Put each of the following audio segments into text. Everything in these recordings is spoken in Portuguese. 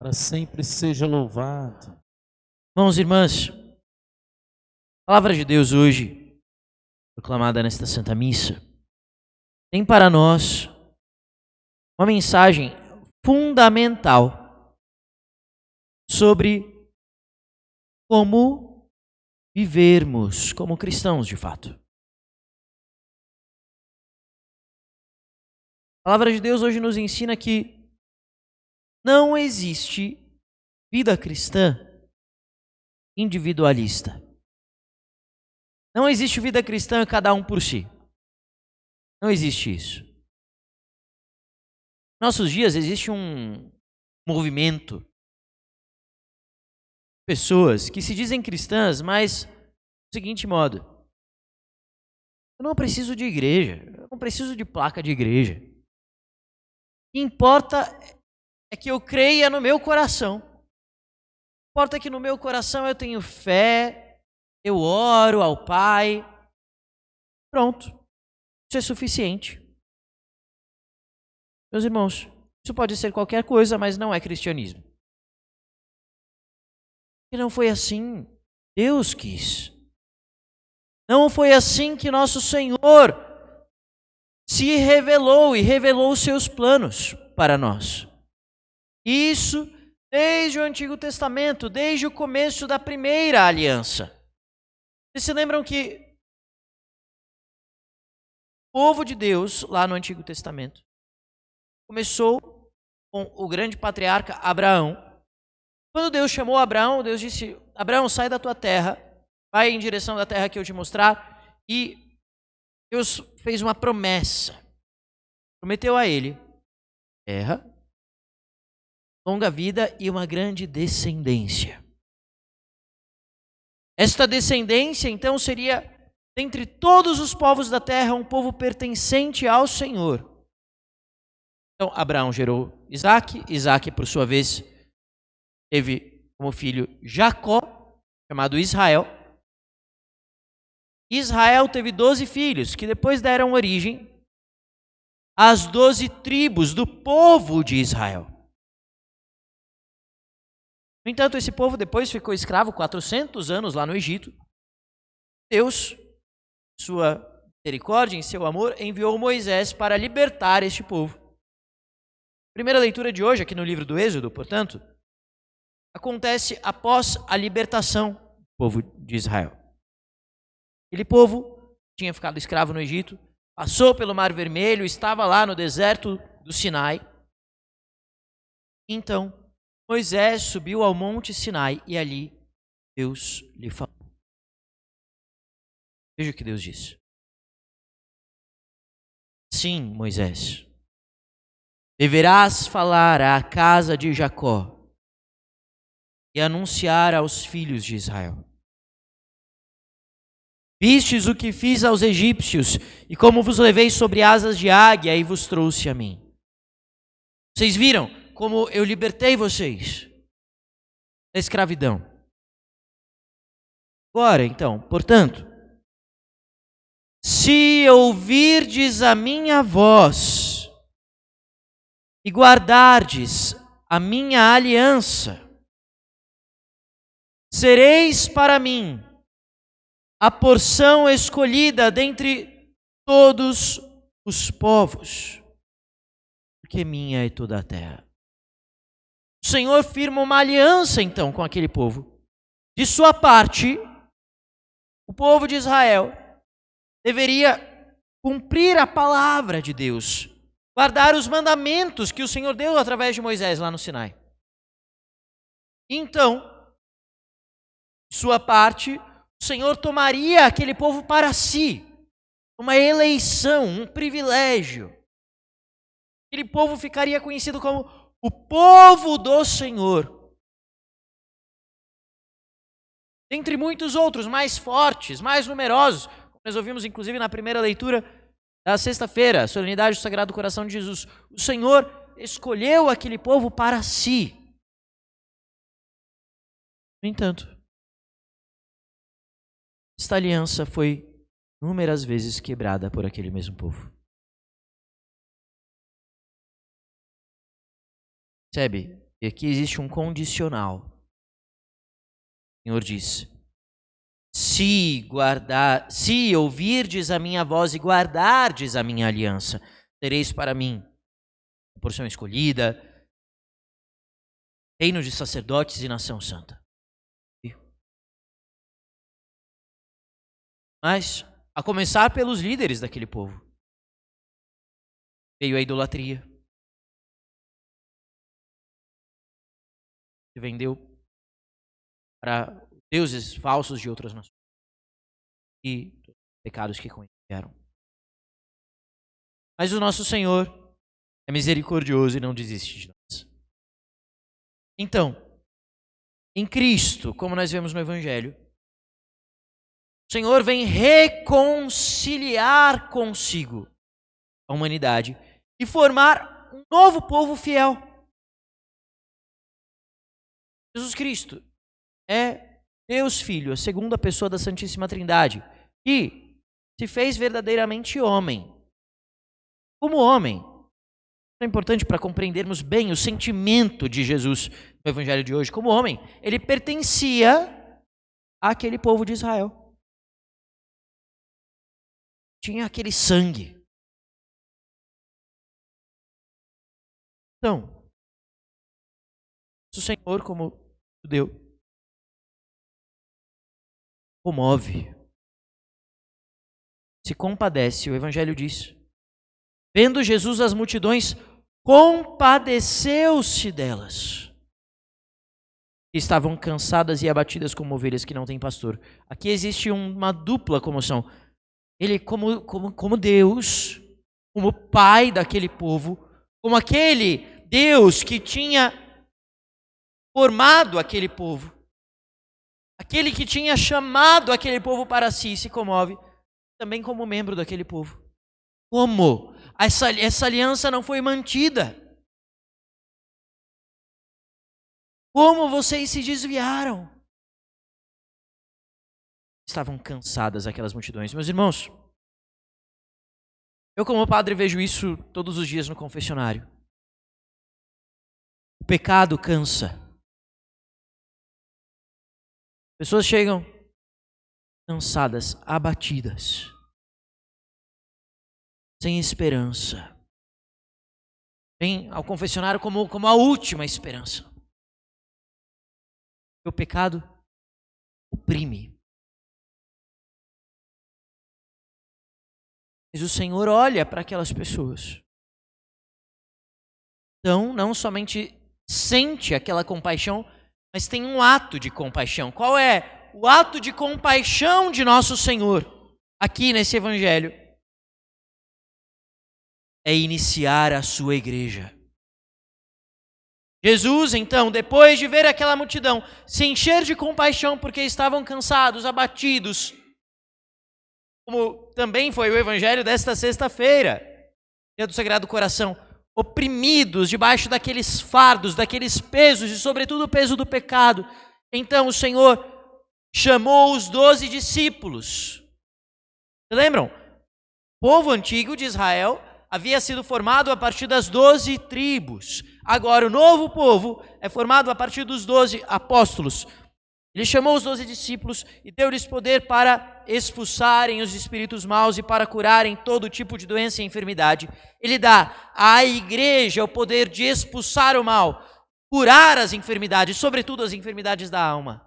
Para sempre seja louvado. Irmãos e irmãs, a palavra de Deus hoje, proclamada nesta Santa Missa, tem para nós uma mensagem fundamental sobre como vivermos como cristãos de fato. A palavra de Deus hoje nos ensina que não existe vida cristã individualista. Não existe vida cristã cada um por si. Não existe isso. Em nossos dias existe um movimento de pessoas que se dizem cristãs, mas do seguinte modo: eu não preciso de igreja, eu não preciso de placa de igreja. O que importa é que eu creia no meu coração. O que importa é que no meu coração eu tenho fé, eu oro ao Pai. Pronto. Isso é suficiente. Meus irmãos, isso pode ser qualquer coisa, mas não é cristianismo. E não foi assim Deus quis. Não foi assim que nosso Senhor se revelou e revelou os seus planos para nós. Isso desde o Antigo Testamento, desde o começo da primeira aliança. Vocês se lembram que o povo de Deus, lá no Antigo Testamento, começou com o grande patriarca Abraão. Quando Deus chamou Abraão, Deus disse: Abraão, sai da tua terra, vai em direção da terra que eu te mostrar. E Deus fez uma promessa. Prometeu a ele terra, longa vida e uma grande descendência. Esta descendência, então, seria, dentre todos os povos da terra, um povo pertencente ao Senhor. Então, Abraão gerou Isaque. Isaque, por sua vez, teve como filho Jacó, chamado Israel. Israel teve 12 filhos, que depois deram origem às 12 tribos do povo de Israel. No entanto, esse povo depois ficou escravo 400 anos lá no Egito. Deus, sua misericórdia, em seu amor, enviou Moisés para libertar este povo. Primeira leitura de hoje, aqui no livro do Êxodo, portanto, acontece após a libertação do povo de Israel. Aquele povo tinha ficado escravo no Egito, passou pelo Mar Vermelho, estava lá no deserto do Sinai. Então, Moisés subiu ao monte Sinai e ali Deus lhe falou. Veja o que Deus disse. Sim, Moisés, deverás falar à casa de Jacó e anunciar aos filhos de Israel. Vistes o que fiz aos egípcios e como vos levei sobre asas de águia e vos trouxe a mim. Vocês viram como eu libertei vocês da escravidão. Agora, então, portanto, se ouvirdes a minha voz e guardardes a minha aliança, sereis para mim a porção escolhida dentre todos os povos, porque minha é toda a terra. O Senhor firma uma aliança, então, com aquele povo. De sua parte, o povo de Israel deveria cumprir a palavra de Deus, guardar os mandamentos que o Senhor deu através de Moisés lá no Sinai. Então, de sua parte, o Senhor tomaria aquele povo para si, uma eleição, um privilégio. Aquele povo ficaria conhecido como o povo do Senhor. Dentre muitos outros, mais fortes, mais numerosos, como nós ouvimos inclusive na primeira leitura da sexta-feira, a solenidade do Sagrado Coração de Jesus. O Senhor escolheu aquele povo para si. No entanto, esta aliança foi inúmeras vezes quebrada por aquele mesmo povo. Percebe? E aqui existe um condicional. O Senhor diz: se ouvirdes a minha voz e guardardes a minha aliança, tereis para mim a porção escolhida, reino de sacerdotes e nação santa. Mas, a começar pelos líderes daquele povo, veio a idolatria. Se vendeu para deuses falsos de outras nações e pecados que conheceram. Mas o nosso Senhor é misericordioso e não desiste de nós. Então, em Cristo, como nós vemos no Evangelho, o Senhor vem reconciliar consigo a humanidade e formar um novo povo fiel. Jesus Cristo é Deus Filho, a segunda pessoa da Santíssima Trindade, que se fez verdadeiramente homem. Como homem, é importante para compreendermos bem o sentimento de Jesus no Evangelho de hoje. Como homem, ele pertencia àquele povo de Israel. Tinha aquele sangue. Então, o Senhor, como judeu, comove, se compadece. O Evangelho diz: vendo Jesus as multidões, compadeceu-se delas, que estavam cansadas e abatidas como ovelhas que não têm pastor. Aqui existe uma dupla comoção. Ele, como Deus, como pai daquele povo, como aquele Deus que tinha formado aquele povo, aquele que tinha chamado aquele povo para si, se comove também como membro daquele povo. Como essa aliança não foi mantida? Como vocês se desviaram? Estavam cansadas aquelas multidões. Meus irmãos, eu como padre vejo isso todos os dias no confessionário. O pecado cansa. Pessoas chegam cansadas, abatidas, sem esperança. Vem ao confessionário como a última esperança. O pecado oprime. Mas o Senhor olha para aquelas pessoas. Então, não somente sente aquela compaixão, mas tem um ato de compaixão. Qual é o ato de compaixão de nosso Senhor aqui nesse Evangelho? É iniciar a sua igreja. Jesus, então, depois de ver aquela multidão se encher de compaixão porque estavam cansados, abatidos, como também foi o Evangelho desta sexta-feira, dia do Sagrado Coração, oprimidos debaixo daqueles fardos, daqueles pesos e sobretudo o peso do pecado. Então o Senhor chamou os 12 discípulos. Lembram? O povo antigo de Israel havia sido formado a partir das 12 tribos. Agora o novo povo é formado a partir dos 12 apóstolos. Ele chamou os 12 discípulos e deu-lhes poder para expulsarem os espíritos maus e para curarem todo tipo de doença e enfermidade. Ele dá à igreja o poder de expulsar o mal, curar as enfermidades, sobretudo as enfermidades da alma.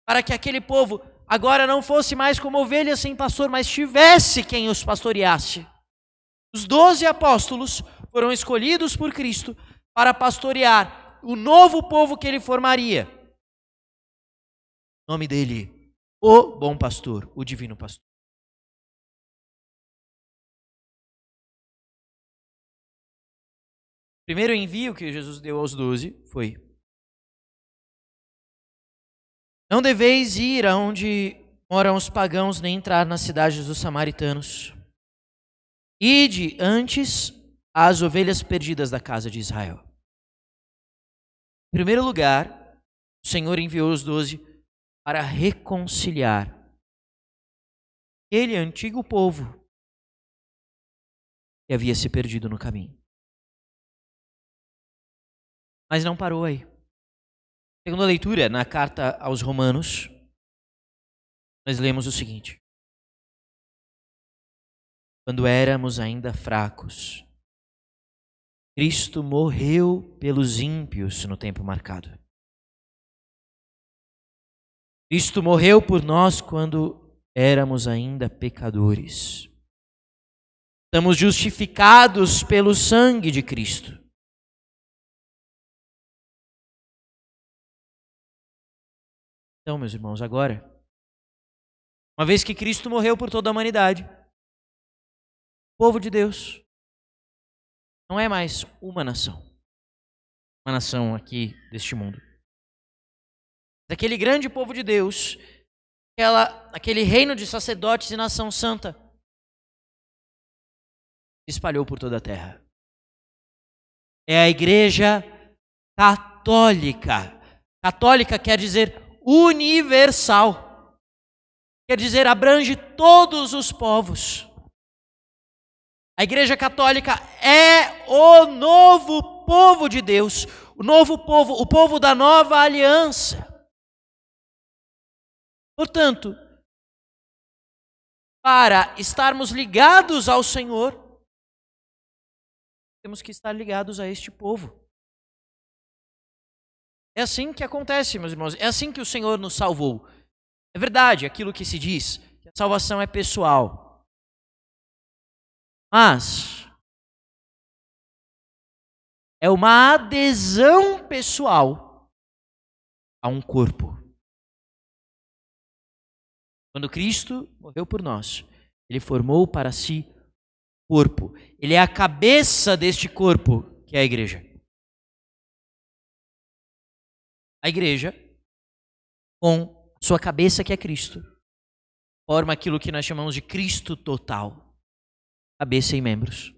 Para que aquele povo agora não fosse mais como ovelhas sem pastor, mas tivesse quem os pastoreasse. Os 12 apóstolos foram escolhidos por Cristo para pastorear o novo povo que ele formaria. O nome dele, o bom pastor, o divino pastor. O primeiro envio que Jesus deu aos 12 foi: não deveis ir aonde moram os pagãos, nem entrar nas cidades dos samaritanos. Ide antes às ovelhas perdidas da casa de Israel. Em primeiro lugar, o Senhor enviou os 12 para reconciliar aquele antigo povo que havia se perdido no caminho. Mas não parou aí. Segunda leitura, na carta aos Romanos, nós lemos o seguinte: quando éramos ainda fracos, Cristo morreu pelos ímpios no tempo marcado. Cristo morreu por nós quando éramos ainda pecadores. Estamos justificados pelo sangue de Cristo. Então, meus irmãos, agora, uma vez que Cristo morreu por toda a humanidade, o povo de Deus não é mais uma nação aqui deste mundo. Aquele grande povo de Deus, aquele reino de sacerdotes e nação santa, se espalhou por toda a terra. É a igreja católica. Católica quer dizer universal. Quer dizer, abrange todos os povos. A igreja católica é o novo povo de Deus, o novo povo, o povo da nova aliança. Portanto, para estarmos ligados ao Senhor, temos que estar ligados a este povo. É assim que acontece, meus irmãos. É assim que o Senhor nos salvou. É verdade aquilo que se diz, que a salvação é pessoal. Mas é uma adesão pessoal a um corpo. Quando Cristo morreu por nós, Ele formou para si corpo. Ele é a cabeça deste corpo, que é a igreja. A igreja, com sua cabeça que é Cristo, forma aquilo que nós chamamos de Cristo total. Cabeça e membros.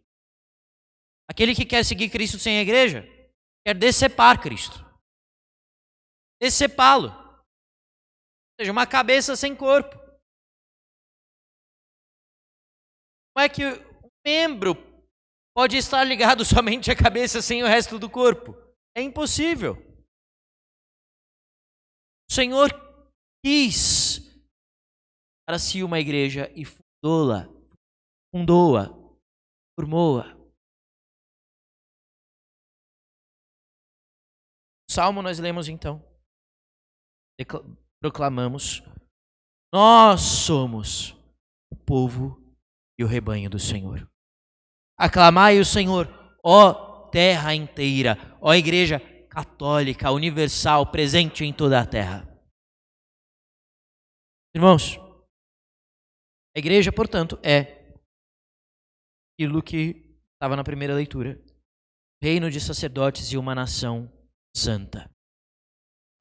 Aquele que quer seguir Cristo sem a igreja, quer decepar Cristo. Decepá-lo. Ou seja, uma cabeça sem corpo. Como é que um membro pode estar ligado somente à cabeça sem o resto do corpo? É impossível. O Senhor quis para si uma igreja e fundou-a, formou-a. O Salmo nós lemos então, proclamamos: nós somos o povo e o rebanho do Senhor. Aclamai o Senhor, ó terra inteira, ó igreja católica, universal, presente em toda a terra. Irmãos, a igreja, portanto, é aquilo que estava na primeira leitura: reino de sacerdotes e uma nação santa.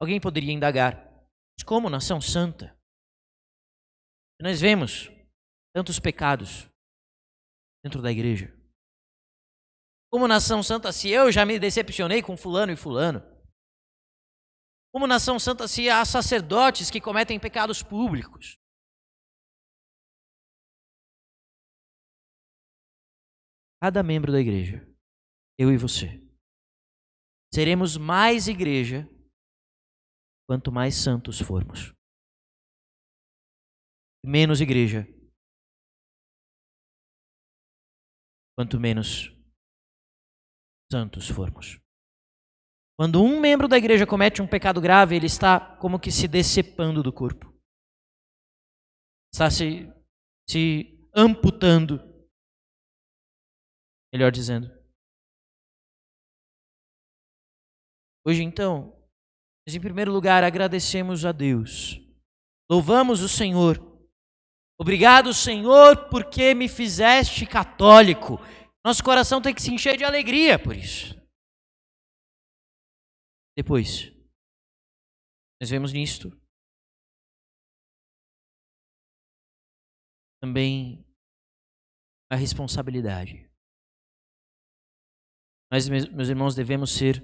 Alguém poderia indagar: mas como nação santa? Nós vemos tantos pecados dentro da igreja. Como nação santa, se eu já me decepcionei com fulano e fulano? Como nação santa, se há sacerdotes que cometem pecados públicos? Cada membro da igreja, eu e você, seremos mais igreja quanto mais santos formos. Menos igreja quanto menos santos formos. Quando um membro da igreja comete um pecado grave, ele está como que se decepando do corpo. Está se amputando, melhor dizendo. Hoje então, nós em primeiro lugar agradecemos a Deus. Louvamos o Senhor. Obrigado, Senhor, porque me fizeste católico. Nosso coração tem que se encher de alegria por isso. Depois, nós vemos nisto também a responsabilidade. Nós, meus irmãos, devemos ser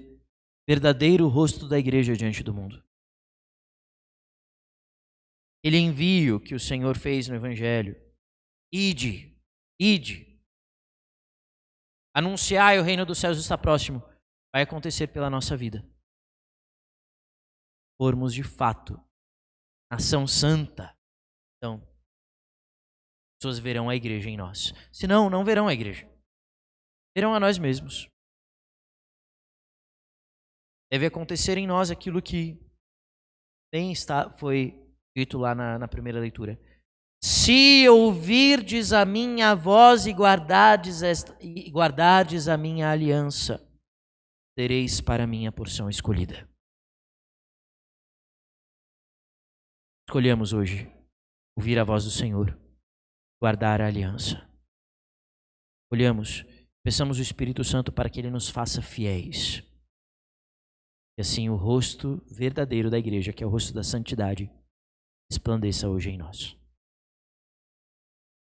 verdadeiro rosto da igreja diante do mundo. Aquele envio que o Senhor fez no Evangelho: ide, anunciai o reino dos céus está próximo. vai acontecer pela nossa vida. Formos de fato nação santa, então as pessoas verão a igreja em nós. Senão, não verão a igreja. Verão a nós mesmos. Deve acontecer em nós aquilo que bem foi dito lá na primeira leitura. Se ouvirdes a minha voz e guardardes a minha aliança, tereis para mim a porção escolhida. Escolhamos hoje ouvir a voz do Senhor, guardar a aliança. Escolhamos, peçamos o Espírito Santo para que Ele nos faça fiéis. E assim o rosto verdadeiro da igreja, que é o rosto da santidade, resplandeça hoje em nós.